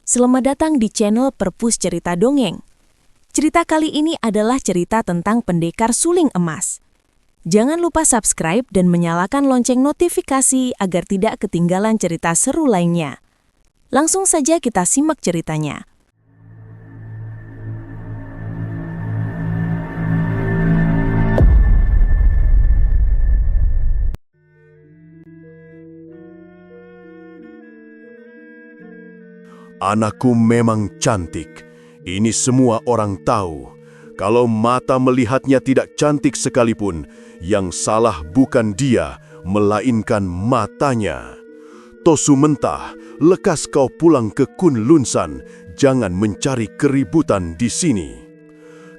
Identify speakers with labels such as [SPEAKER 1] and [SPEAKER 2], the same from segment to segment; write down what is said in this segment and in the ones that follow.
[SPEAKER 1] Selamat datang di channel Perpus Cerita Dongeng. Cerita kali ini adalah cerita tentang pendekar suling emas. Jangan lupa subscribe dan menyalakan lonceng notifikasi agar tidak ketinggalan cerita seru lainnya. Langsung saja kita simak ceritanya.
[SPEAKER 2] Anakku memang cantik. Ini semua orang tahu. Kalau mata melihatnya tidak cantik sekalipun, yang salah bukan dia, melainkan matanya. Tosu mentah, lekas kau pulang ke Kunlunsan, jangan mencari keributan di sini.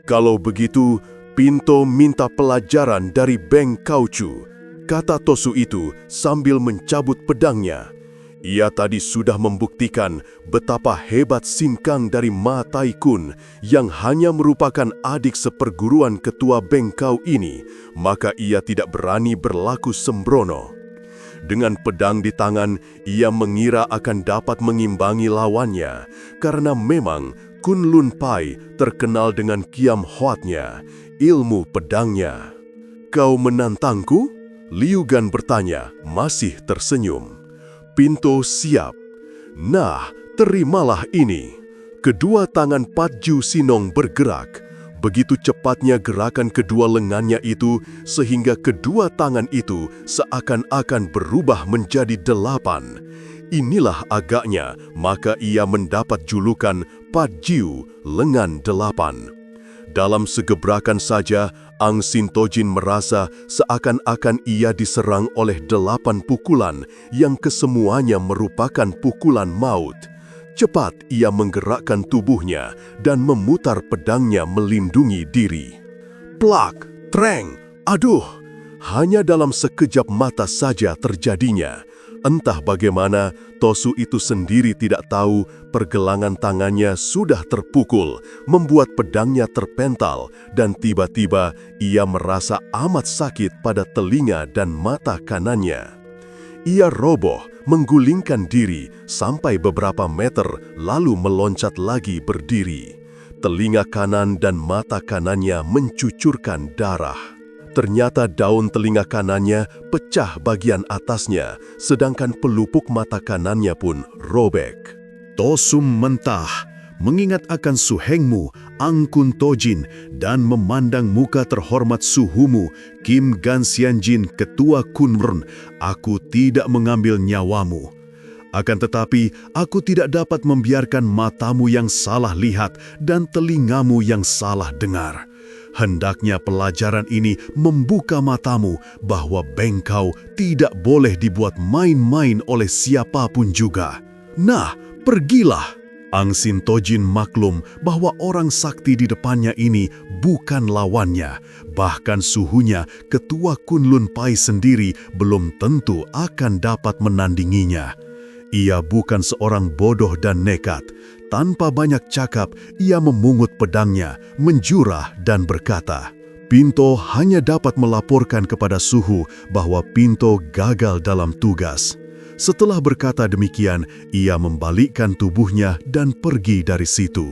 [SPEAKER 2] Kalau begitu, Pinto minta pelajaran dari Beng Kaucu, kata Tosu itu sambil mencabut pedangnya. Ia tadi sudah membuktikan betapa hebat Sinkang dari Ma Tai-kun yang hanya merupakan adik seperguruan ketua Bengkau ini, maka ia tidak berani berlaku sembrono. Dengan pedang di tangan, ia mengira akan dapat mengimbangi lawannya, karena memang Kunlun Pai terkenal dengan kiam hoatnya, ilmu pedangnya. "Kau menantangku?" Liu Gan bertanya, masih tersenyum. Pinto siap. "Nah, terimalah ini." Kedua tangan Patju Sinong bergerak. Begitu cepatnya gerakan kedua lengannya itu, sehingga kedua tangan itu seakan-akan berubah menjadi 8. Inilah agaknya, maka ia mendapat julukan Patju Lengan 8. Dalam segebrakan saja, Ang Sintojin merasa seakan-akan ia diserang oleh 8 pukulan yang kesemuanya merupakan pukulan maut. Cepat ia menggerakkan tubuhnya dan memutar pedangnya melindungi diri. Plak, treng, aduh! Hanya dalam sekejap mata saja terjadinya. Entah bagaimana, Tosu itu sendiri tidak tahu pergelangan tangannya sudah terpukul, membuat pedangnya terpental, dan tiba-tiba ia merasa amat sakit pada telinga dan mata kanannya. Ia roboh, menggulingkan diri sampai beberapa meter, lalu meloncat lagi berdiri. Telinga kanan dan mata kanannya mencucurkan darah. Ternyata daun telinga kanannya pecah bagian atasnya, sedangkan pelupuk mata kanannya pun robek. Tosu mentah, mengingat akan suhengmu, Ang Kun Tojin, dan memandang muka terhormat suhumu, Kim Gansianjin, ketua Kunmern, aku tidak mengambil nyawamu. Akan tetapi, aku tidak dapat membiarkan matamu yang salah lihat dan telingamu yang salah dengar. Hendaknya pelajaran ini membuka matamu bahwa Bengkau tidak boleh dibuat main-main oleh siapapun juga. Nah, pergilah. Ang Sintojin maklum bahwa orang sakti di depannya ini bukan lawannya. Bahkan suhunya, ketua Kunlun Pai sendiri belum tentu akan dapat menandinginya. Ia bukan seorang bodoh dan nekat. Tanpa banyak cakap, ia memungut pedangnya, menjurah dan berkata, Pinto hanya dapat melaporkan kepada suhu bahwa Pinto gagal dalam tugas. Setelah berkata demikian, ia membalikkan tubuhnya dan pergi dari situ.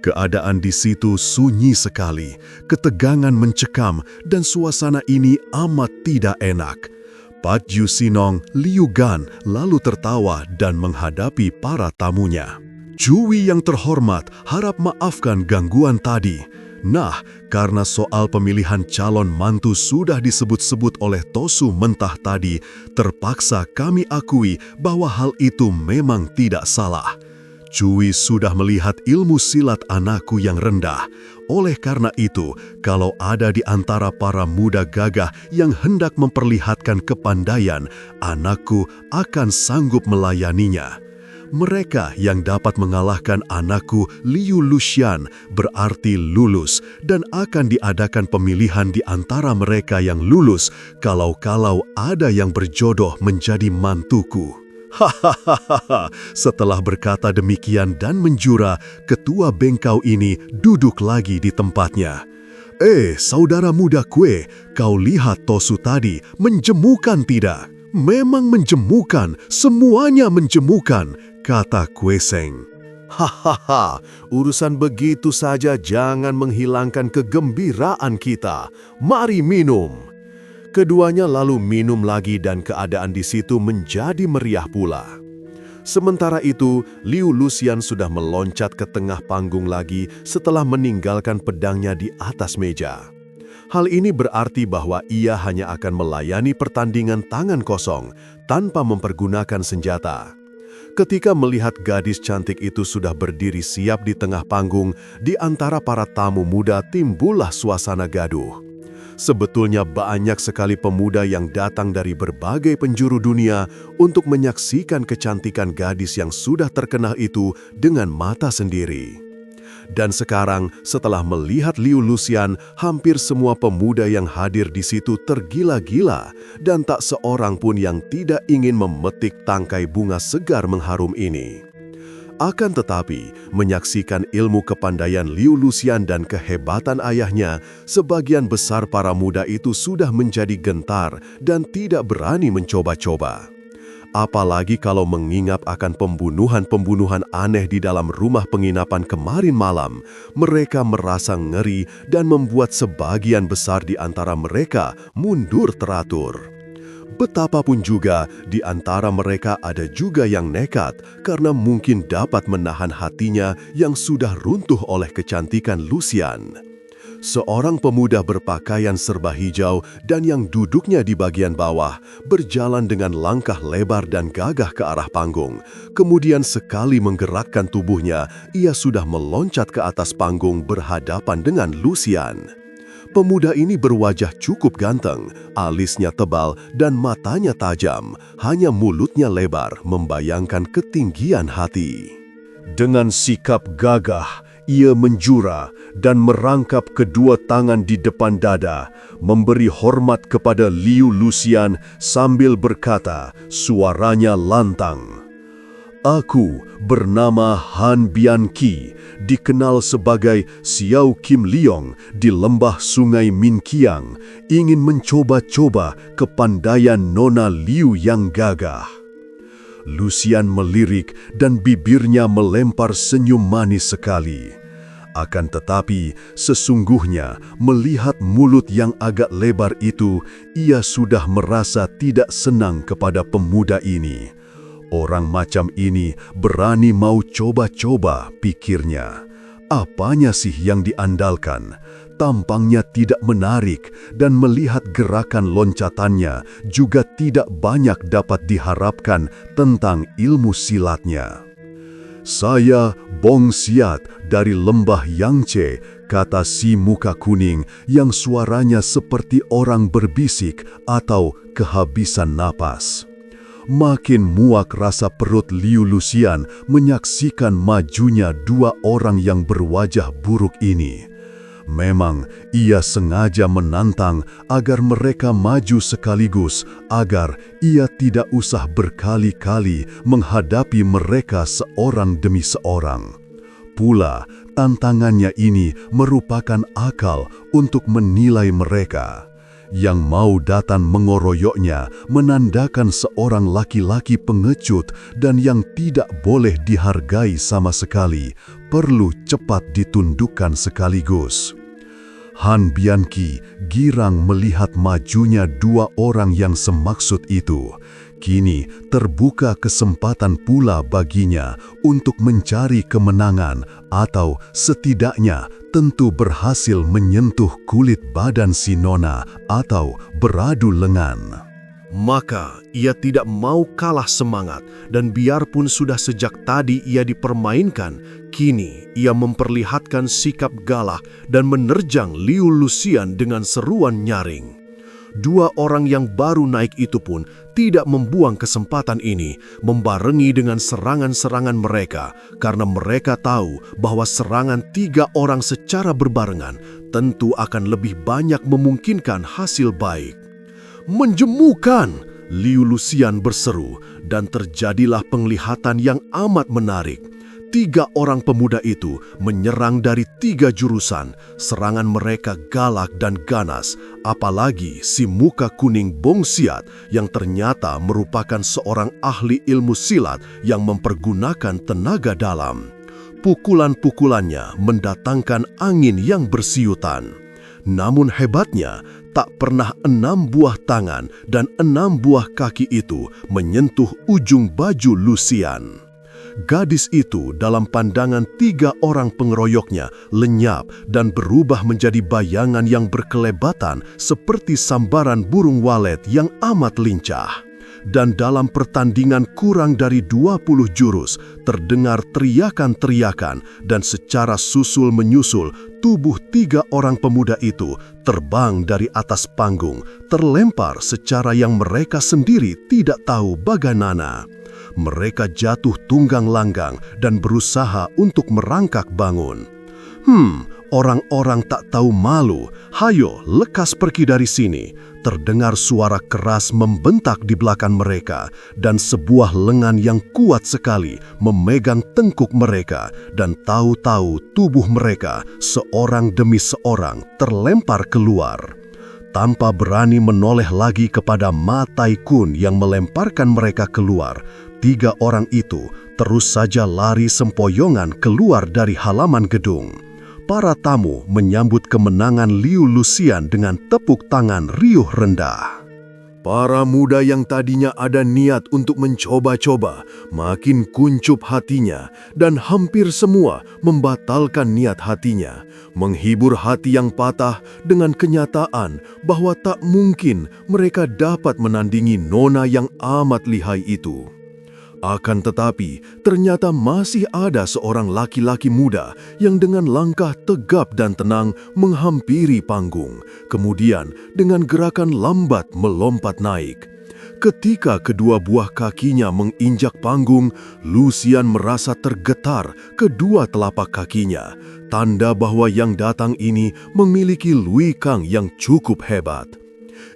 [SPEAKER 2] Keadaan di situ sunyi sekali, ketegangan mencekam, dan suasana ini amat tidak enak. Patju Sinong, Liu Gan lalu tertawa dan menghadapi para tamunya. "Cui yang terhormat, harap maafkan gangguan tadi. Nah, karena soal pemilihan calon mantu sudah disebut-sebut oleh Tosu mentah tadi, terpaksa kami akui bahwa hal itu memang tidak salah. Cui sudah melihat ilmu silat anakku yang rendah. Oleh karena itu, kalau ada di antara para muda gagah yang hendak memperlihatkan kepandaian, anakku akan sanggup melayaninya. Mereka yang dapat mengalahkan anakku Liu Luxian berarti lulus, dan akan diadakan pemilihan di antara mereka yang lulus kalau-kalau ada yang berjodoh menjadi mantuku." Hahaha. Setelah berkata demikian dan menjura, ketua Bengkau ini duduk lagi di tempatnya. Saudara muda kue, kau lihat Tosu tadi menjemukan tidak?" "Memang menjemukan, semuanya menjemukan," kata Kue Seng. Hahaha, urusan begitu saja jangan menghilangkan kegembiraan kita. Mari minum. Keduanya lalu minum lagi dan keadaan di situ menjadi meriah pula. Sementara itu, Liu Luxian sudah meloncat ke tengah panggung lagi setelah meninggalkan pedangnya di atas meja. Hal ini berarti bahwa ia hanya akan melayani pertandingan tangan kosong tanpa mempergunakan senjata. Ketika melihat gadis cantik itu sudah berdiri siap di tengah panggung, di antara para tamu muda timbullah suasana gaduh. Sebetulnya banyak sekali pemuda yang datang dari berbagai penjuru dunia untuk menyaksikan kecantikan gadis yang sudah terkenal itu dengan mata sendiri. Dan sekarang, setelah melihat Liu Luxian, hampir semua pemuda yang hadir di situ tergila-gila dan tak seorang pun yang tidak ingin memetik tangkai bunga segar mengharum ini. Akan tetapi, menyaksikan ilmu kepandaian Liu Luxian dan kehebatan ayahnya, sebagian besar para muda itu sudah menjadi gentar dan tidak berani mencoba-coba. Apalagi kalau mengingat akan pembunuhan-pembunuhan aneh di dalam rumah penginapan kemarin malam, mereka merasa ngeri dan membuat sebagian besar di antara mereka mundur teratur. Betapapun juga, di antara mereka ada juga yang nekat karena mungkin dapat menahan hatinya yang sudah runtuh oleh kecantikan Luxian. Seorang pemuda berpakaian serba hijau dan yang duduknya di bagian bawah berjalan dengan langkah lebar dan gagah ke arah panggung. Kemudian sekali menggerakkan tubuhnya, ia sudah meloncat ke atas panggung berhadapan dengan Luxian. Pemuda ini berwajah cukup ganteng, alisnya tebal dan matanya tajam, hanya mulutnya lebar membayangkan ketinggian hati. Dengan sikap gagah, ia menjura dan merangkap kedua tangan di depan dada, memberi hormat kepada Liu Luxian sambil berkata, suaranya lantang. Aku bernama Han Bianqi, dikenal sebagai Xiao Kim Liong di lembah Sungai Minqiang, ingin mencoba-coba kepandaian Nona Liu yang gagah. Luxian melirik dan bibirnya melempar senyum manis sekali. Akan tetapi, sesungguhnya melihat mulut yang agak lebar itu, ia sudah merasa tidak senang kepada pemuda ini. Orang macam ini berani mau coba-coba, pikirnya. Apanya sih yang diandalkan? Tampangnya tidak menarik dan melihat gerakan loncatannya juga tidak banyak dapat diharapkan tentang ilmu silatnya. Saya Bong Siat dari lembah Yangtze, kata si muka kuning yang suaranya seperti orang berbisik atau kehabisan napas. Makin muak rasa perut Liu Luxian menyaksikan majunya dua orang yang berwajah buruk ini. Memang ia sengaja menantang agar mereka maju sekaligus, agar ia tidak usah berkali-kali menghadapi mereka seorang demi seorang. Pula, tantangannya ini merupakan akal untuk menilai mereka. Yang mau datang mengoroyoknya menandakan seorang laki-laki pengecut dan yang tidak boleh dihargai sama sekali, perlu cepat ditundukkan sekaligus. Han Bianqi girang melihat majunya dua orang yang semaksud itu. Kini terbuka kesempatan pula baginya untuk mencari kemenangan atau setidaknya tentu berhasil menyentuh kulit badan si nona atau beradu lengan. Maka ia tidak mau kalah semangat dan biarpun sudah sejak tadi ia dipermainkan, kini ia memperlihatkan sikap galak dan menerjang Liu Luxian dengan seruan nyaring. Dua orang yang baru naik itu pun tidak membuang kesempatan ini membarengi dengan serangan-serangan mereka karena mereka tahu bahwa serangan tiga orang secara berbarengan tentu akan lebih banyak memungkinkan hasil baik. Menjemukan! Liu Luxian berseru dan terjadilah penglihatan yang amat menarik. Tiga orang pemuda itu menyerang dari tiga jurusan. Serangan mereka galak dan ganas, apalagi si muka kuning Bong Siat yang ternyata merupakan seorang ahli ilmu silat yang mempergunakan tenaga dalam. Pukulan-pukulannya mendatangkan angin yang bersiutan. Namun hebatnya, tak pernah 6 buah tangan dan 6 buah kaki itu menyentuh ujung baju Lucian. Gadis itu dalam pandangan 3 orang pengeroyoknya lenyap dan berubah menjadi bayangan yang berkelebatan seperti sambaran burung walet yang amat lincah. Dan dalam pertandingan kurang dari 20 jurus, terdengar teriakan-teriakan dan secara susul menyusul tubuh 3 orang pemuda itu terbang dari atas panggung, terlempar secara yang mereka sendiri tidak tahu bagaimana. Mereka jatuh tunggang langgang dan berusaha untuk merangkak bangun. Orang-orang tak tahu malu, hayo lekas pergi dari sini. Terdengar suara keras membentak di belakang mereka dan sebuah lengan yang kuat sekali memegang tengkuk mereka dan tahu-tahu tubuh mereka seorang demi seorang terlempar keluar. Tanpa berani menoleh lagi kepada Ma Tai-kun yang melemparkan mereka keluar, 3 orang itu terus saja lari sempoyongan keluar dari halaman gedung. Para tamu menyambut kemenangan Liu Lucian dengan tepuk tangan riuh rendah. Para muda yang tadinya ada niat untuk mencoba-coba, makin kuncup hatinya dan hampir semua membatalkan niat hatinya, menghibur hati yang patah dengan kenyataan bahwa tak mungkin mereka dapat menandingi nona yang amat lihai itu. Akan tetapi, ternyata masih ada seorang laki-laki muda yang dengan langkah tegap dan tenang menghampiri panggung, kemudian dengan gerakan lambat melompat naik. Ketika kedua buah kakinya menginjak panggung, Lucian merasa tergetar kedua telapak kakinya, tanda bahwa yang datang ini memiliki Lui Kang yang cukup hebat.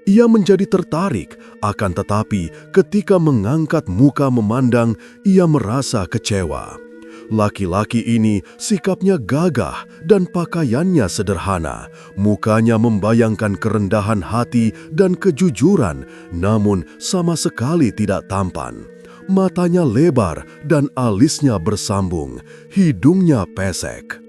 [SPEAKER 2] Ia menjadi tertarik, akan tetapi ketika mengangkat muka memandang, ia merasa kecewa. Laki-laki ini sikapnya gagah dan pakaiannya sederhana. Mukanya membayangkan kerendahan hati dan kejujuran, namun sama sekali tidak tampan. Matanya lebar dan alisnya bersambung, hidungnya pesek.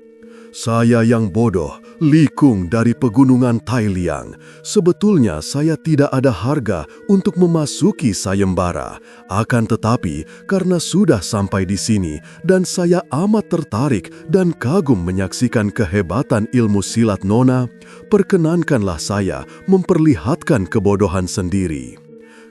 [SPEAKER 2] Saya yang bodoh, Li Kung dari pegunungan Tailiang. Sebetulnya saya tidak ada harga untuk memasuki sayembara. Akan tetapi, karena sudah sampai di sini dan saya amat tertarik dan kagum menyaksikan kehebatan ilmu silat nona, perkenankanlah saya memperlihatkan kebodohan sendiri.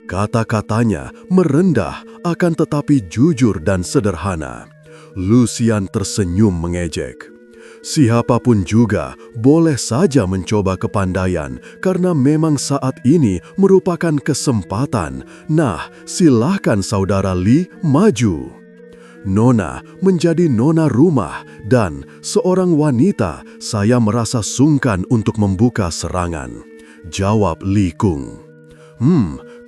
[SPEAKER 2] Kata-katanya merendah akan tetapi jujur dan sederhana. Lucian tersenyum mengejek. Siapapun juga boleh saja mencoba kepandaian karena memang saat ini merupakan kesempatan. Nah, silahkan saudara Li maju. Nona menjadi nona rumah dan seorang wanita, saya merasa sungkan untuk membuka serangan, jawab Li Kung.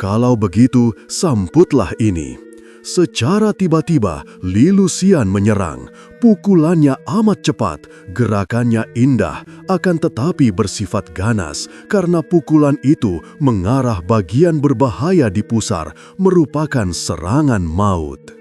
[SPEAKER 2] Kalau begitu sambutlah ini. Secara tiba-tiba, Li Lucian menyerang. Pukulannya amat cepat, gerakannya indah, akan tetapi bersifat ganas karena pukulan itu mengarah bagian berbahaya di pusar, merupakan serangan maut.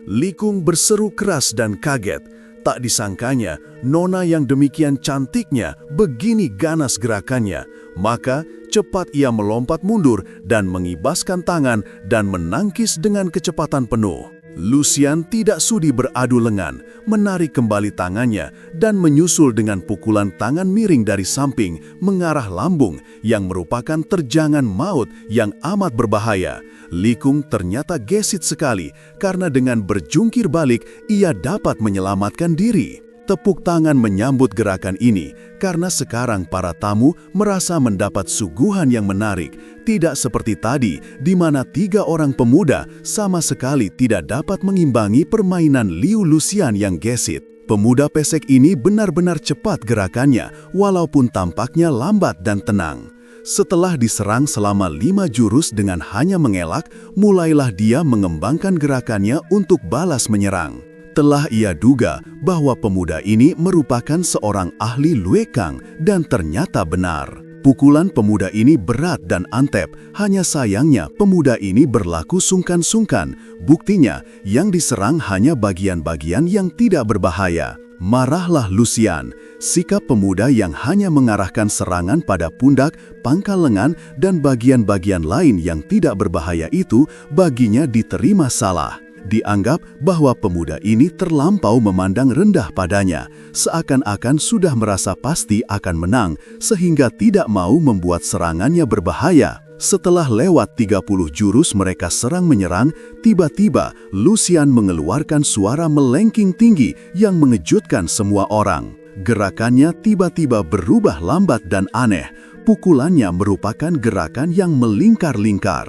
[SPEAKER 2] Li Kung berseru keras dan kaget. Tak disangkanya, nona yang demikian cantiknya begini ganas gerakannya. Maka cepat ia melompat mundur dan mengibaskan tangan dan menangkis dengan kecepatan penuh. Lucian tidak sudi beradu lengan, menarik kembali tangannya dan menyusul dengan pukulan tangan miring dari samping mengarah lambung yang merupakan terjangan maut yang amat berbahaya. Li Kung ternyata gesit sekali karena dengan berjungkir balik ia dapat menyelamatkan diri. Tepuk tangan menyambut gerakan ini karena sekarang para tamu merasa mendapat suguhan yang menarik, tidak seperti tadi di mana 3 orang pemuda sama sekali tidak dapat mengimbangi permainan Liu Lucian yang gesit. Pemuda pesek ini benar-benar cepat gerakannya walaupun tampaknya lambat dan tenang. Setelah diserang selama 5 jurus dengan hanya mengelak, mulailah dia mengembangkan gerakannya untuk balas menyerang. Telah ia duga bahwa pemuda ini merupakan seorang ahli Lui Kang dan ternyata benar. Pukulan pemuda ini berat dan antep, hanya sayangnya pemuda ini berlaku sungkan-sungkan. Buktinya, yang diserang hanya bagian-bagian yang tidak berbahaya.
[SPEAKER 3] Marahlah Lucian, sikap pemuda yang hanya mengarahkan serangan pada pundak, pangkal lengan, dan bagian-bagian lain yang tidak berbahaya itu baginya diterima salah. Dianggap bahwa pemuda ini terlampau memandang rendah padanya, seakan-akan sudah merasa pasti akan menang, sehingga tidak mau membuat serangannya berbahaya. Setelah lewat 30 jurus mereka serang-menyerang, tiba-tiba Lucian mengeluarkan suara melengking tinggi yang mengejutkan semua orang. Gerakannya tiba-tiba berubah lambat dan aneh. Pukulannya merupakan gerakan yang melingkar-lingkar.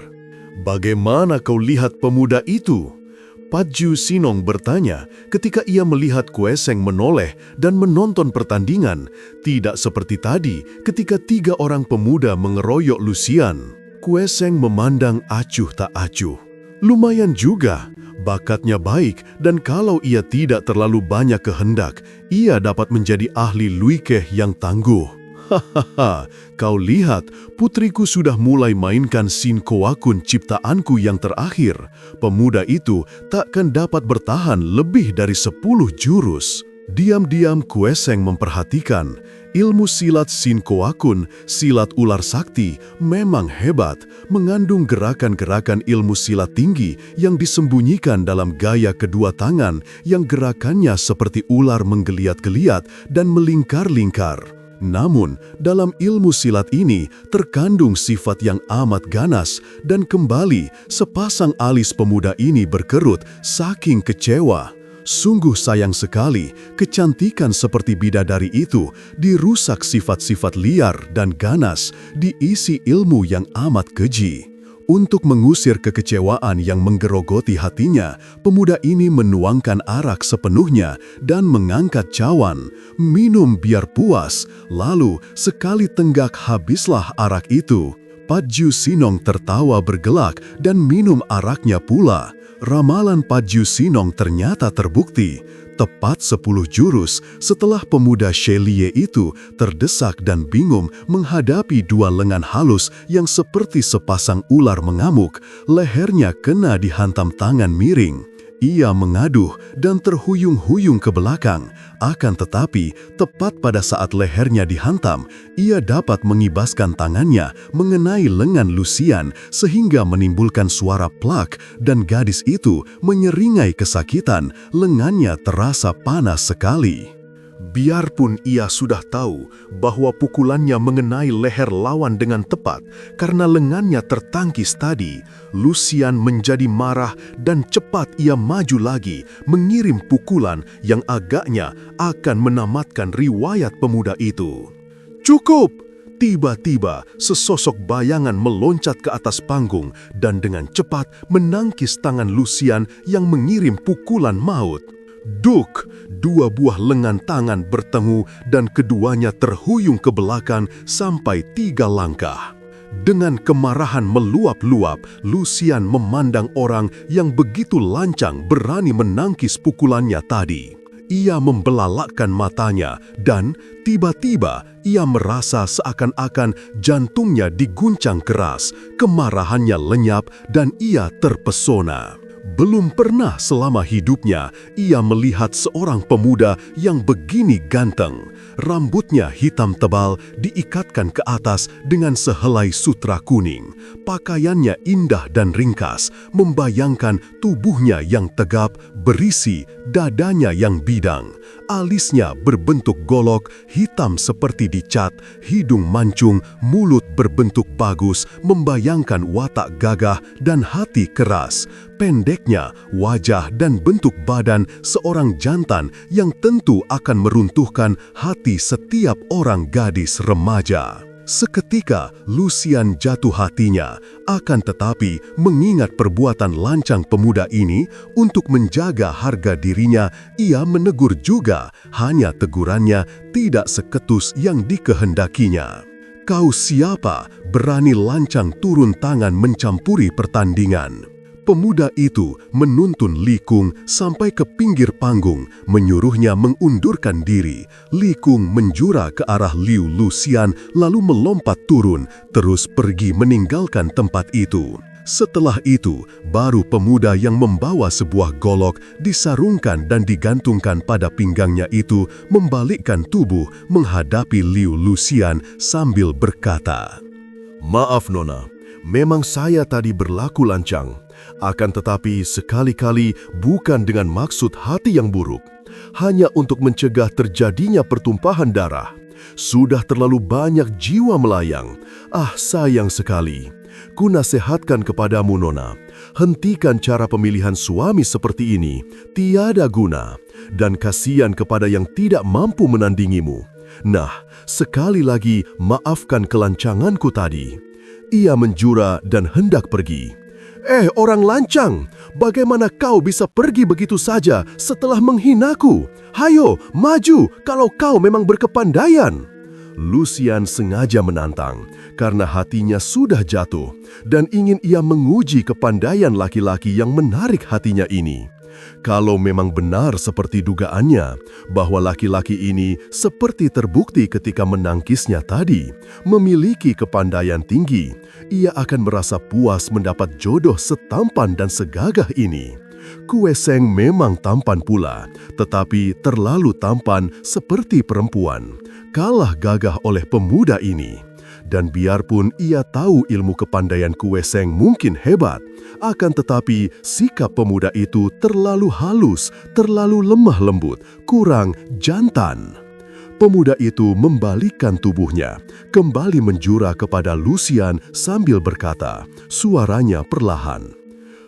[SPEAKER 2] Bagaimana kau lihat pemuda itu? Padju Sinong bertanya ketika ia melihat Kue Seng menoleh dan menonton pertandingan, tidak seperti tadi ketika 3 orang pemuda mengeroyok Lucian. Kue Seng memandang acuh tak acuh. Lumayan juga, bakatnya baik dan kalau ia tidak terlalu banyak kehendak, ia dapat menjadi ahli luikeh yang tangguh. Hahaha, kau lihat, putriku sudah mulai mainkan Sin Koakun ciptaanku yang terakhir. Pemuda itu takkan dapat bertahan lebih dari 10 jurus. Diam-diam Kue Seng memperhatikan, ilmu silat Sin Koakun, silat ular sakti, memang hebat, mengandung gerakan-gerakan ilmu silat tinggi yang disembunyikan dalam gaya kedua tangan yang gerakannya seperti ular menggeliat-geliat dan melingkar-lingkar. Namun, dalam ilmu silat ini terkandung sifat yang amat ganas dan kembali sepasang alis pemuda ini berkerut saking kecewa. Sungguh sayang sekali, kecantikan seperti bidadari itu dirusak sifat-sifat liar dan ganas, diisi ilmu yang amat keji. Untuk mengusir kekecewaan yang menggerogoti hatinya, pemuda ini menuangkan arak sepenuhnya dan mengangkat cawan. Minum biar puas, lalu sekali tenggak habislah arak itu. Padju Sinong tertawa bergelak dan minum araknya pula. Ramalan Padju Sinong ternyata terbukti. Tepat 10 jurus setelah pemuda Shelie itu terdesak dan bingung menghadapi 2 lengan halus yang seperti sepasang ular mengamuk, lehernya kena dihantam tangan miring. Ia mengaduh dan terhuyung-huyung ke belakang. Akan tetapi, tepat pada saat lehernya dihantam, ia dapat mengibaskan tangannya mengenai lengan Lucian sehingga menimbulkan suara plak dan gadis itu menyeringai kesakitan, lengannya terasa panas sekali. Biarpun ia sudah tahu bahwa pukulannya mengenai leher lawan dengan tepat karena lengannya tertangkis tadi, Lucian menjadi marah dan cepat ia maju lagi mengirim pukulan yang agaknya akan menamatkan riwayat pemuda itu. Cukup! Tiba-tiba sesosok bayangan meloncat ke atas panggung dan dengan cepat menangkis tangan Lucian yang mengirim pukulan maut. Duk! 2 buah lengan tangan bertemu dan keduanya terhuyung ke belakang sampai 3 langkah. Dengan kemarahan meluap-luap, Lucian memandang orang yang begitu lancang berani menangkis pukulannya tadi. Ia membelalakkan matanya dan tiba-tiba ia merasa seakan-akan jantungnya diguncang keras, kemarahannya lenyap dan ia terpesona. Belum pernah selama hidupnya ia melihat seorang pemuda yang begini ganteng. Rambutnya hitam tebal diikatkan ke atas dengan sehelai sutra kuning. Pakaiannya indah dan ringkas, membayangkan tubuhnya yang tegap, berisi, dadanya yang bidang. Alisnya berbentuk golok, hitam seperti dicat, hidung mancung, mulut berbentuk bagus, membayangkan watak gagah dan hati keras. Pendeknya, wajah dan bentuk badan seorang jantan yang tentu akan meruntuhkan hati setiap orang gadis remaja. Seketika Lucian jatuh hatinya, akan tetapi mengingat perbuatan lancang pemuda ini untuk menjaga harga dirinya, ia menegur juga, hanya tegurannya tidak seketus yang dikehendakinya. Kau siapa berani lancang turun tangan mencampuri pertandingan? Pemuda itu menuntun Li Kung sampai ke pinggir panggung, menyuruhnya mengundurkan diri. Li Kung menjura ke arah Liu Lucian lalu melompat turun, terus pergi meninggalkan tempat itu.
[SPEAKER 3] Setelah itu, baru pemuda yang membawa sebuah golok disarungkan dan digantungkan pada pinggangnya itu membalikkan tubuh menghadapi Liu Lucian sambil berkata,
[SPEAKER 2] "Maaf Nona, memang saya tadi berlaku lancang. Akan tetapi sekali-kali bukan dengan maksud hati yang buruk. Hanya untuk mencegah terjadinya pertumpahan darah. Sudah terlalu banyak jiwa melayang. Sayang sekali. Ku nasihatkan kepadamu Nona, hentikan cara pemilihan suami seperti ini, tiada guna, dan kasihan kepada yang tidak mampu menandingimu. Nah, sekali lagi maafkan kelancanganku tadi." Ia menjura dan hendak pergi. Orang lancang, bagaimana kau bisa pergi begitu saja setelah menghinaku? Hayo, maju kalau kau memang berkepandaian. Lucian sengaja menantang karena hatinya sudah jatuh dan ingin ia menguji kepandaian laki-laki yang menarik hatinya ini. Kalau memang benar seperti dugaannya, bahwa laki-laki ini seperti terbukti ketika menangkisnya tadi, memiliki kepandaian tinggi, ia akan merasa puas mendapat jodoh setampan dan segagah ini. Kue Seng memang tampan pula, tetapi terlalu tampan seperti perempuan, kalah gagah oleh pemuda ini. Dan biarpun ia tahu ilmu kepandaian Kue Seng mungkin hebat, akan tetapi sikap pemuda itu terlalu halus, terlalu lemah lembut, kurang jantan. Pemuda itu membalikkan tubuhnya, kembali menjura kepada Lucian sambil berkata, suaranya perlahan,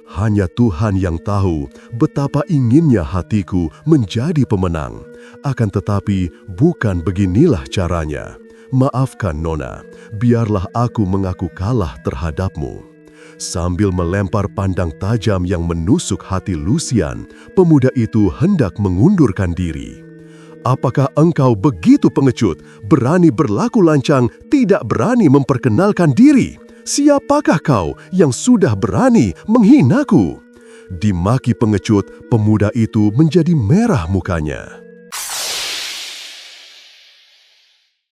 [SPEAKER 2] "Hanya Tuhan yang tahu betapa inginnya hatiku menjadi pemenang. Akan tetapi bukan beginilah caranya. Maafkan Nona, biarlah aku mengaku kalah terhadapmu." Sambil melempar pandang tajam yang menusuk hati Lucian, pemuda itu hendak mengundurkan diri. "Apakah engkau begitu pengecut, berani berlaku lancang, tidak berani memperkenalkan diri? Siapakah kau yang sudah berani menghinaku?" Dimaki pengecut, pemuda itu menjadi merah mukanya.